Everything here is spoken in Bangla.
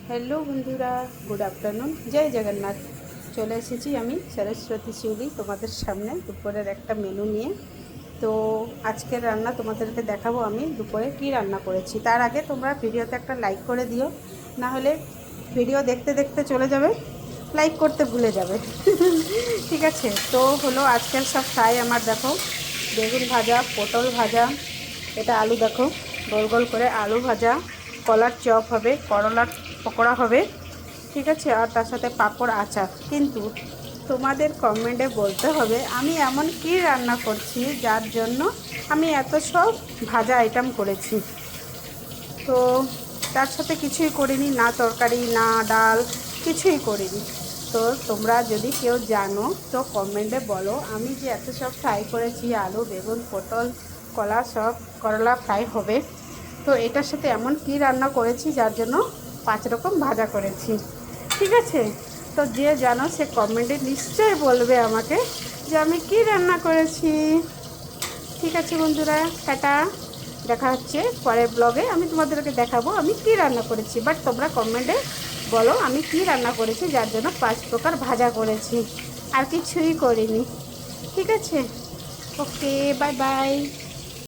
হ্যালো বন্ধুরা, গুড আফটারনুন, জয় জগন্নাথ। চলে এসেছি আমি সরস্বতী শিউলি তোমাদের সামনে দুপুরের একটা মেনু নিয়ে। তো আজকের রান্না তোমাদেরকে দেখাবো আমি দুপুরে কি রান্না করেছি। তার আগে তোমরা ভিডিওতে একটা লাইক করে দিও, না হলে ভিডিও দেখতে দেখতে চলে যাবে, লাইক করতে ভুলে যাবে। ঠিক আছে, তো হলো আজকের সব ফ্রাই আমার দেখো, বেগুন ভাজা, পটল ভাজা, এটা আলু দেখো গোল গোল করে আলু ভাজা, কলার চপ হবে, করলার পকোড়া হবে, ঠিক আছে, আর তার সাথে পাঁপড় আচার। কিন্তু তোমাদের কমেন্টে বলতে হবে আমি এমন কি রান্না করছি যার জন্য আমি এত সব ভাজা আইটেম করেছি। তো তার সাথে কিছুই করিনি, না তরকারি না ডাল, কিছুই করিনি। তো তোমরা যদি কেউ জানো তো কমেন্টে বলো, আমি যে এত সব ফ্রাই করেছি, আলু বেগুন পটল কলা সব, করলা ফ্রাই হবে, তো এটার সাথে এমন কি রান্না করেছি যার জন্য 5 রকম ভাজা করেছি। ঠিক আছে, তো যে জানো সে কমেন্টে নিশ্চয়ই বলবে আমাকে যে আমি কি রান্না করেছি। ঠিক আছে বন্ধুরা, টাটা, দেখা হচ্ছে পরের ব্লগে। আমি তোমাদেরকে দেখাবো আমি কি রান্না করেছি, বাট তোমরা কমেন্টে বলো আমি কি রান্না করেছি যার জন্য 5 প্রকার ভাজা করেছি, আর কিছুই করিনি। ঠিক আছে, ওকে, বাই বাই।